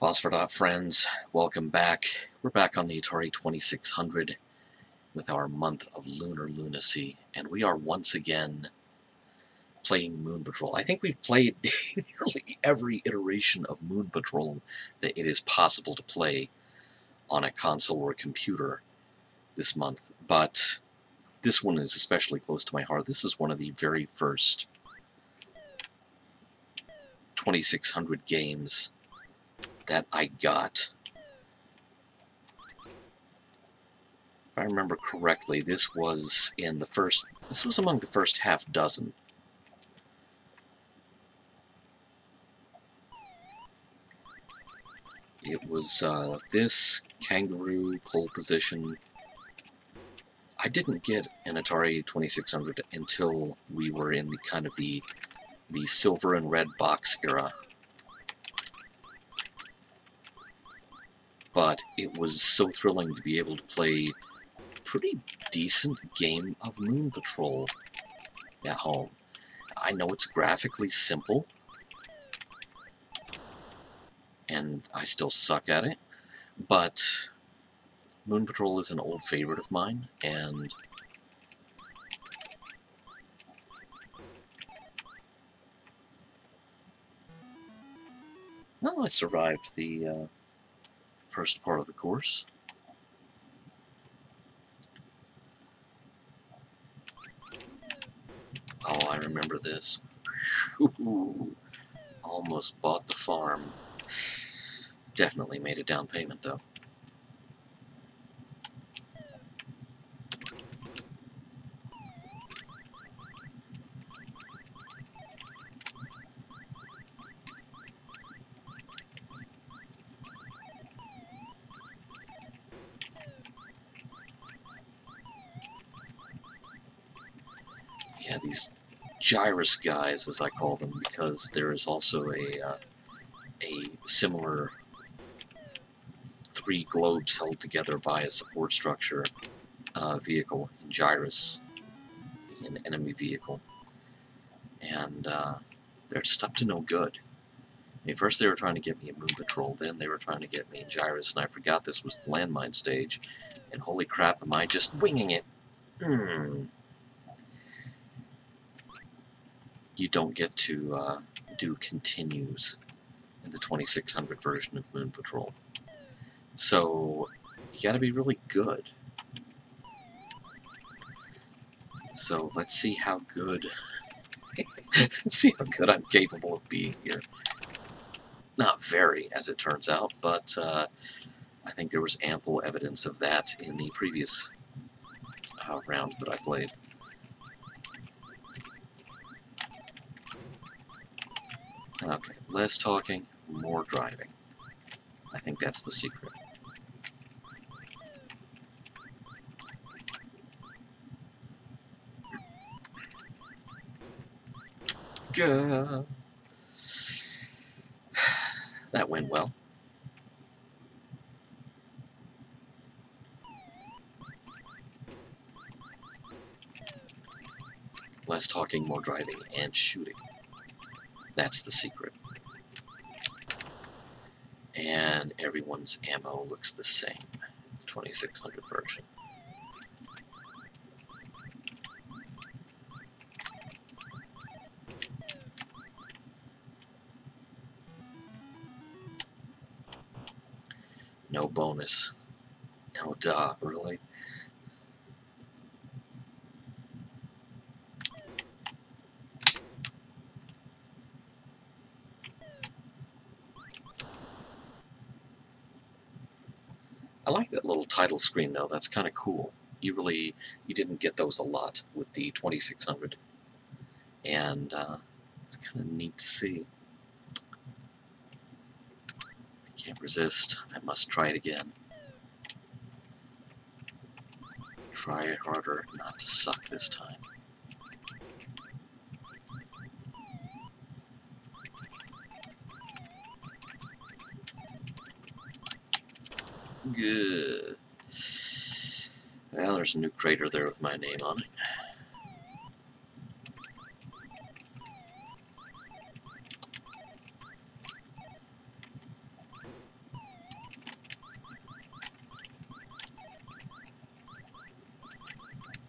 Phosphor Dot friends, welcome back. We're back on the Atari 2600 with our month of lunar lunacy, and we are once again playing Moon Patrol. I think we've played nearly every iteration of Moon Patrol that it is possible to play on a console or a computer this month, but this one is especially close to my heart. This is one of the very first 2600 games that I got. If I remember correctly, this was among the first half dozen. It was this, Kangaroo, Pole Position. I didn't get an Atari 2600 until we were in the silver and red box era. But it was so thrilling to be able to play a pretty decent game of Moon Patrol at home. I know it's graphically simple, and I still suck at it, but Moon Patrol is an old favorite of mine, and well, I survived the first part of the course. Oh, I remember this. Ooh, almost bought the farm. Definitely made a down payment, though. Yeah, these gyrus guys, as I call them, because there is also a similar 3 globes held together by a support structure vehicle in gyrus, an enemy vehicle, and they're just up to no good. I mean, first they were trying to get me in Moon Patrol, then they were trying to get me in gyrus, and I forgot this was the landmine stage, and holy crap, am I just winging it! You don't get to do continues in the 2600 version of Moon Patrol. So, you gotta be really good. So, let's see how good... see how good I'm capable of being here. Not very, as it turns out, but I think there was ample evidence of that in the previous round that I played. Okay, less talking, more driving. I think that's the secret. Gah. That went well. Less talking, more driving, and shooting. That's the secret. And everyone's ammo looks the same. 2600 version. No bonus. No duh, really? I like that little title screen, though. That's kind of cool. You didn't get those a lot with the 2600. And it's kind of neat to see. I can't resist. I must try it again. Try harder not to suck this time. Good. Well, there's a new crater there with my name on it.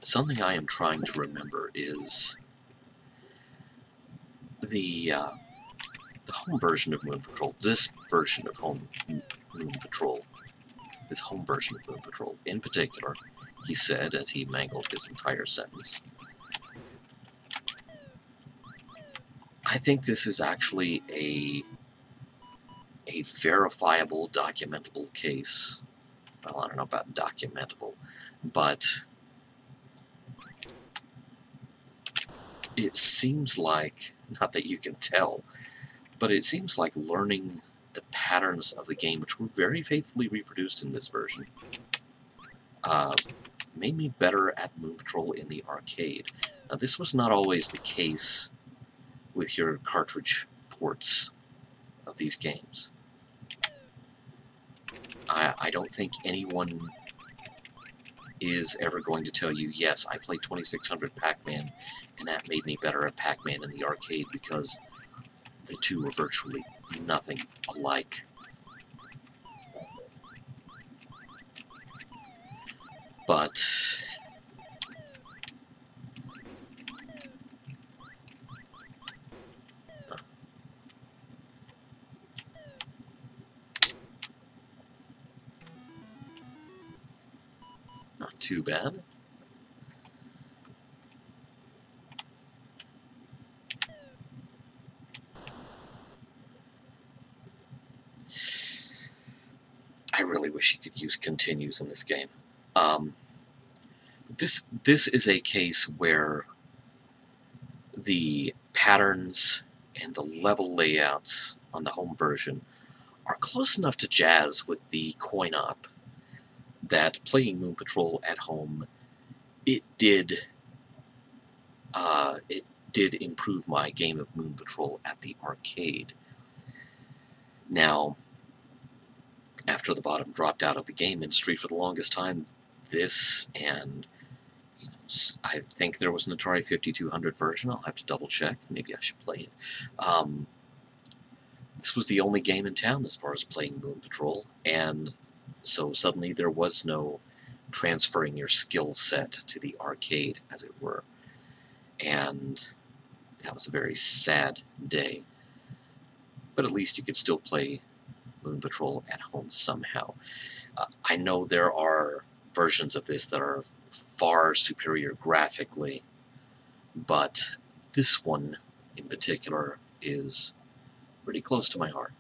Something I am trying to remember is the home version of Moon Patrol. This version of Moon Patrol. His home version of Moon Patrol. In particular, he said, as he mangled his entire sentence, I think this is actually a verifiable, documentable case. Well, I don't know about documentable, but it seems like, not that you can tell, but it seems like learning the patterns of the game, which were very faithfully reproduced in this version, made me better at Moon Patrol in the arcade. Now, this was not always the case with your cartridge ports of these games. I don't think anyone is ever going to tell you, yes, I played 2600 Pac-Man, and that made me better at Pac-Man in the arcade, because the two are virtually nothing alike. But not too bad. I really wish you could use continues in this game. This is a case where the patterns and the level layouts on the home version are close enough to jazz with the coin-op that playing Moon Patrol at home, it did improve my game of Moon Patrol at the arcade. Now, after the bottom dropped out of the game industry for the longest time, this and, you know, I think there was an Atari 5200 version. I'll have to double check. Maybe I should play it. This was the only game in town as far as playing Moon Patrol, and so suddenly there was no transferring your skill set to the arcade, as it were. And that was a very sad day. But at least you could still play Moon Patrol at home somehow. I know there are versions of this that are far superior graphically, but this one in particular is pretty close to my heart.